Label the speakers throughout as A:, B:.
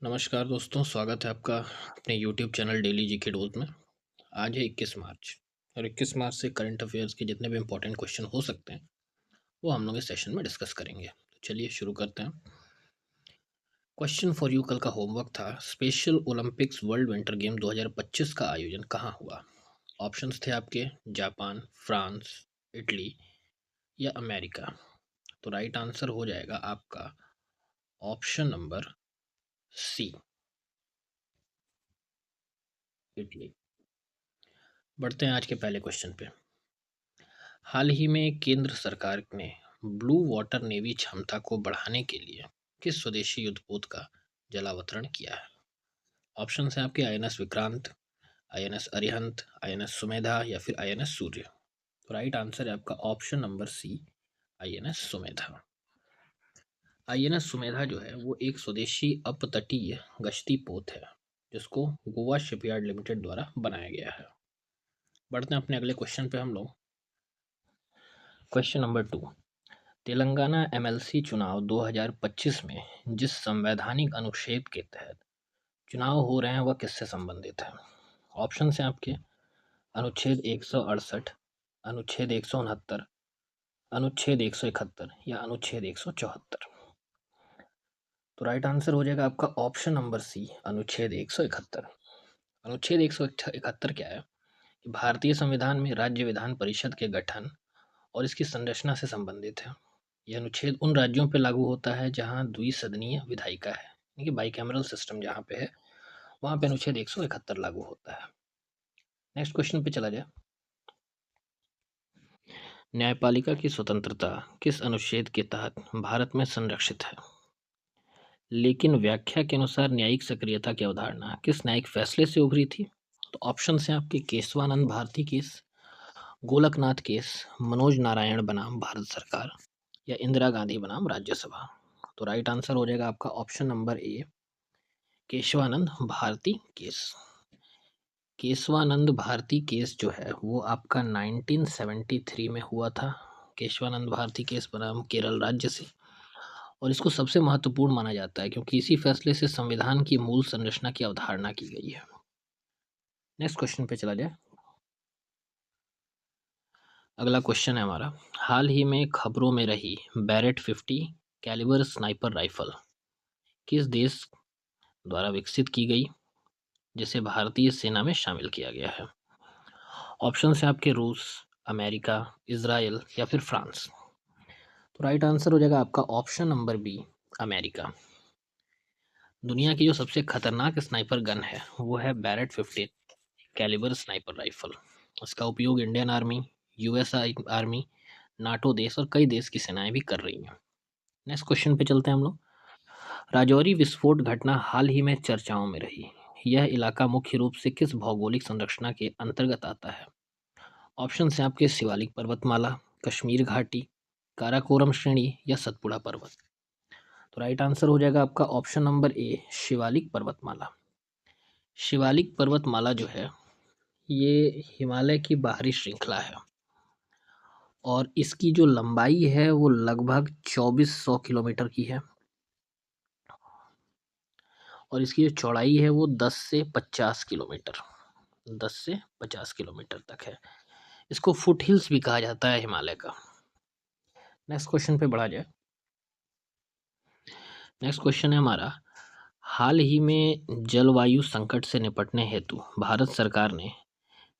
A: नमस्कार दोस्तों, स्वागत है आपका अपने YouTube channel daily GK dose में। आज है 21 मार्च और 21 मार्च से करंट अफेयर्स के जितने भी इम्पोर्टेंट क्वेश्चन हो सकते हैं वो हम लोग इस सेशन में डिस्कस करेंगे। तो चलिए शुरू करते हैं। क्वेश्चन फॉर यू कल का होमवर्क था, special Olympics world winter game 2025 का आयोजन कहाँ हुआ। ऑप्शंस थे आपके जापान, फ्रांस, इटली या अमेरिका। तो राइट आंसर हो जाएगा आपका ऑप्शन नंबर सी, इटली। बढ़ते हैं आज के पहले क्वेश्चन पे। हाल ही में केंद्र सरकार ने ब्लू वाटर नेवी क्षमता को बढ़ाने के लिए किस स्वदेशी युद्धपोत का जलावतरण किया है। ऑप्शन है आपके INS Vikrant, INS Arihant, INS Sumedha या फिर आईएनएस सूर्य। तो राइट आंसर है आपका option number C, INS Sumedha. INS Sumedha जो है वो एक स्वदेशी अपतटीय गश्ती पोत है जिसको गोवा शिपयार्ड लिमिटेड द्वारा बनाया गया है। बढ़ते हैं अपने अगले क्वेश्चन पे हम लोग। क्वेश्चन नंबर 2, तेलंगाना एमएलसी चुनाव 2025 में जिस संवैधानिक अनुच्छेद के तहत चुनाव हो रहे हैं वह किससे संबंधित है। ऑप्शन है आपके अनुच्छेद 168, अनुच्छेद 169, अनुच्छेद 171 या अनुच्छेद 174। तो राइट आंसर हो जाएगा आपका ऑप्शन नंबर सी, अनुच्छेद 171। अनुच्छेद 171 क्या है कि भारतीय संविधान में राज्य विधान परिषद के गठन और इसकी संरचना से संबंधित है। यह अनुच्छेद उन राज्यों पर लागू होता है जहां द्विसदनीय विधायिका है, यानी कि बाइकैमरल सिस्टम जहां पे है वहां पे अनुच्छेद 171 लागू होता है। नेक्स्ट क्वेश्चन पे चला जाए। न्यायपालिका की स्वतंत्रता किस अनुच्छेद के तहत भारत में संरक्षित है, लेकिन व्याख्या के अनुसार न्यायिक सक्रियता की अवधारणा किस न्यायिक फैसले से उभरी थी। तो ऑप्शन हैं आपके केशवानंद भारती केस, गोलकनाथ केस, मनोज नारायण बनाम भारत सरकार या इंदिरा गांधी बनाम राज्यसभा। तो राइट आंसर हो जाएगा आपका option number A, Keshavananda Bharati case. Keshavananda Bharati case जो है वो आपका 1973 में हुआ था। केशवानंद भारती केस बनाम केरल राज्य से, और इसको सबसे महत्वपूर्ण माना जाता है क्योंकि इसी फैसले से संविधान की मूल संरचना की अवधारणा की गई है। नेक्स्ट क्वेश्चन पे चला जाए। अगला क्वेश्चन है हमारा, हाल ही में खबरों में रही बैरेट 50 कैलिबर स्नाइपर राइफल किस देश द्वारा विकसित की गई जिसे भारतीय सेना में शामिल किया गया है। ऑप्शन है आपके रूस, अमेरिका, इजराइल या फिर फ्रांस। तो राइट आंसर हो जाएगा आपका ऑप्शन नंबर बी, अमेरिका। दुनिया की जो सबसे खतरनाक स्नाइपर गन है वो है बैरेट 50 कैलिबर स्नाइपर राइफल। इसका उपयोग Indian army, US army, NATO देश और कई देश की सेनाएं भी कर रही हैं। नेक्स्ट क्वेश्चन पे चलते हैं हम लोग। राजौरी विस्फोट घटना हाल ही में चर्चाओं में रही। यह इलाका मुख्य रूप से किस भौगोलिक संरचना के अंतर्गत आता है। ऑप्शन है आपके शिवालिक पर्वतमाला, कश्मीर घाटी, काराकोरम श्रेणी या सतपुड़ा पर्वत। तो राइट आंसर हो जाएगा आपका ऑप्शन नंबर ए, शिवालिक पर्वतमाला। शिवालिक पर्वतमाला जो है ये हिमालय की बाहरी श्रृंखला है और इसकी जो लंबाई है वो लगभग 2400 किलोमीटर की है और इसकी जो चौड़ाई है वो 10 से 50 किलोमीटर, 10 से 50 किलोमीटर तक है। इसको फुट हिल्स भी कहा जाता है हिमालय का। नेक्स्ट क्वेश्चन पे बढ़ा जाए। नेक्स्ट क्वेश्चन है हमारा, हाल ही में जलवायु संकट से निपटने हेतु भारत सरकार ने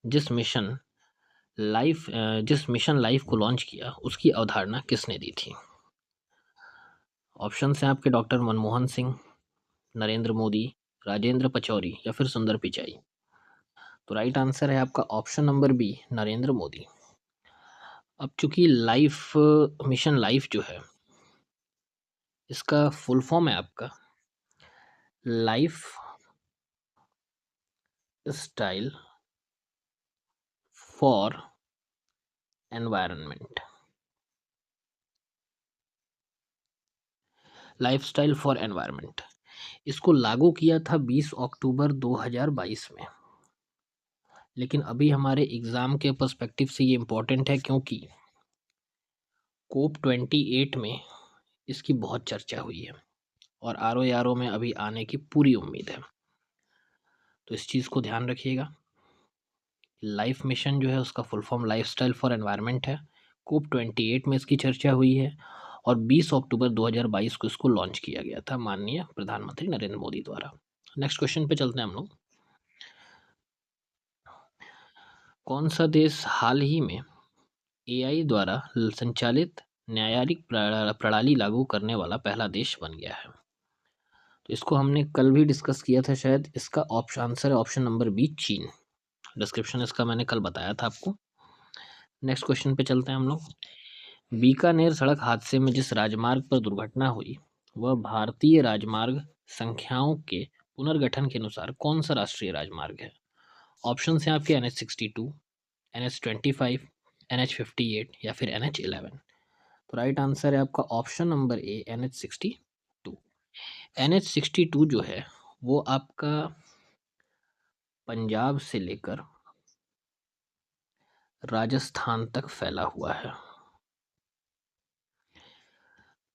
A: जिस मिशन लाइफ को लॉन्च किया उसकी अवधारणा किसने दी थी। ऑप्शन हैं आपके डॉक्टर मनमोहन सिंह, नरेंद्र मोदी, राजेंद्र पचौरी या फिर सुंदर पिचाई। तो राइट आंसर है आपका option number B, Narendra Modi. अब चूंकि लाइफ मिशन लाइफ जो है इसका फुल फॉर्म है आपका life style for environment. Lifestyle for environment इसको लागू किया था 20 अक्टूबर 2022 में। लेकिन अभी हमारे एग्ज़ाम के पर्सपेक्टिव से ये इम्पोर्टेंट है क्योंकि कोप 28 में इसकी बहुत चर्चा हुई है। और ROARO में अभी आने की पूरी उम्मीद है। तो इस चीज़ को ध्यान रखिएगा। लाइफ मिशन जो है उसका full form lifestyle for environment है। COP 28 में इसकी चर्चा हुई है और 20 अक्टूबर 2022 को इसको लॉन्च किया गया था माननीय प्रधानमंत्री नरेंद्र मोदी द्वारा। नेक्स्ट क्वेश्चन पे चलते हैं हम लोग। कौन सा देश हाल ही में AI द्वारा संचालित न्यायालयिक प्रणाली लागू करने वाला पहला देश बन गया है? तो इसको हमने कल भी डिस्कस किया था शायद। इसका ऑप्शन आंसर है ऑप्शन नंबर बी, चीन। डिस्क्रिप्शन इसका मैंने कल बताया था आपको। नेक्स्ट क्वेश्चन पे चलते हैं हम लोग। बीकानेर सड़क हादसे में जिस राजमार्ग पर दुर्घटना हुई वह भारतीय राजमार्ग संख्याओं के पुनर्गठन के अनुसार कौन सा राष्ट्रीय राजमार्ग है? ऑप्शन है आपके NH62, NH25, NH58 या फिर NH11। तो राइट आंसर है आपका ऑप्शन नंबर ए, NH62। NH62 जो है वो आपका पंजाब से लेकर राजस्थान तक फैला हुआ है।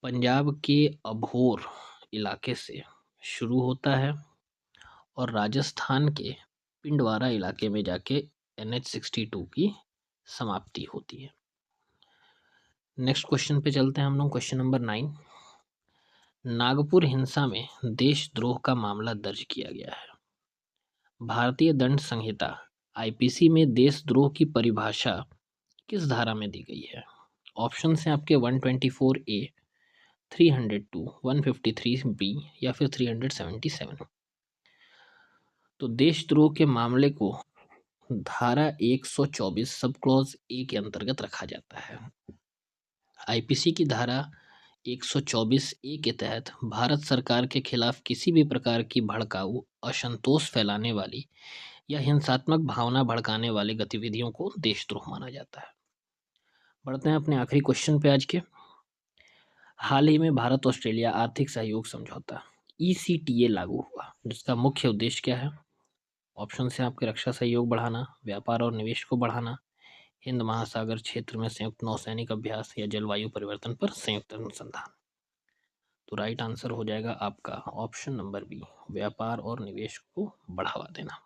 A: पंजाब के अबोहर इलाके से शुरू होता है और राजस्थान के पिंडवारा इलाके में जाके NH62 की समाप्ति होती है। नेक्स्ट क्वेश्चन पे चलते हैं हम लोग। Question number 9। नागपुर हिंसा में देशद्रोह का मामला दर्ज किया गया है। भारतीय दंड संहिता IPC में देशद्रोह की परिभाषा किस धारा में दी गई है? ऑप्शन हैं आपके 124A, 302, 153B या फिर 377। तो देशद्रोह के मामले को धारा 124 सब क्लॉज ए के अंतर्गत रखा जाता है। IPC की धारा 124A के तहत भारत सरकार के खिलाफ किसी भी प्रकार की भड़काऊ, असंतोष फैलाने वाली या हिंसात्मक भावना भड़काने वाली गतिविधियों को देशद्रोह माना जाता है। बढ़ते हैं अपने आखिरी क्वेश्चन पे आज के। हाल ही में भारत ऑस्ट्रेलिया आर्थिक सहयोग समझौता ECTA लागू हुआ, जिसका मुख्य उद्देश्य क्या है? ऑप्शन है आपके रक्षा सहयोग बढ़ाना, व्यापार और निवेश को बढ़ाना, हिंद महासागर क्षेत्र में संयुक्त नौसैनिक अभ्यास या जलवायु परिवर्तन पर संयुक्त अनुसंधान। तो राइट आंसर हो जाएगा आपका ऑप्शन नंबर बी, व्यापार और निवेश को बढ़ावा देना।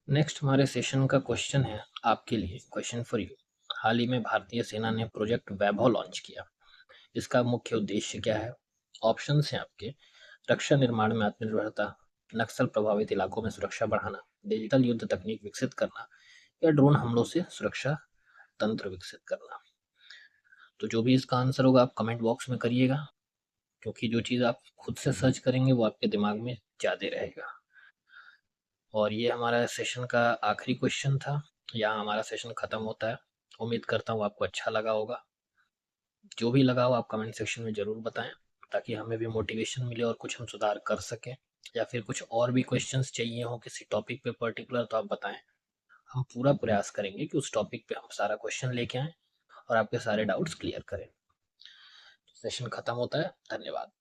A: नेक्स्ट हमारे सेशन का क्वेश्चन है आपके लिए, क्वेश्चन फॉर यू। हाल ही में भारतीय सेना ने प्रोजेक्ट वैभव लॉन्च किया। इसका मुख्य उद्देश्य क्या है? ऑप्शन हैं आपके रक्षा निर्माण में आत्मनिर्भरता, नक्सल प्रभावित इलाकों में सुरक्षा बढ़ाना, डिजिटल युद्ध तकनीक विकसित करना या ड्रोन हमलों से सुरक्षा तंत्र विकसित करना। तो जो भी इसका आंसर होगा आप कमेंट बॉक्स में करिएगा, क्योंकि जो चीज़ आप खुद से सर्च करेंगे वो आपके दिमाग में ज़्यादा रहेगा। और ये हमारा सेशन का आखिरी क्वेश्चन था। यहाँ हमारा सेशन ख़त्म होता है। उम्मीद करता हूँ आपको अच्छा लगा होगा। जो भी लगा हो आप कमेंट सेक्शन में ज़रूर बताएं, ताकि हमें भी मोटिवेशन मिले और कुछ हम सुधार कर सकें। या फिर कुछ और भी क्वेश्चंस चाहिए हो किसी टॉपिक पे पर्टिकुलर तो आप बताएं। हम पूरा प्रयास करेंगे कि उस टॉपिक पे हम सारा क्वेश्चन लेके आएँ और आपके सारे डाउट्स क्लियर करें। सेशन खत्म होता है। धन्यवाद।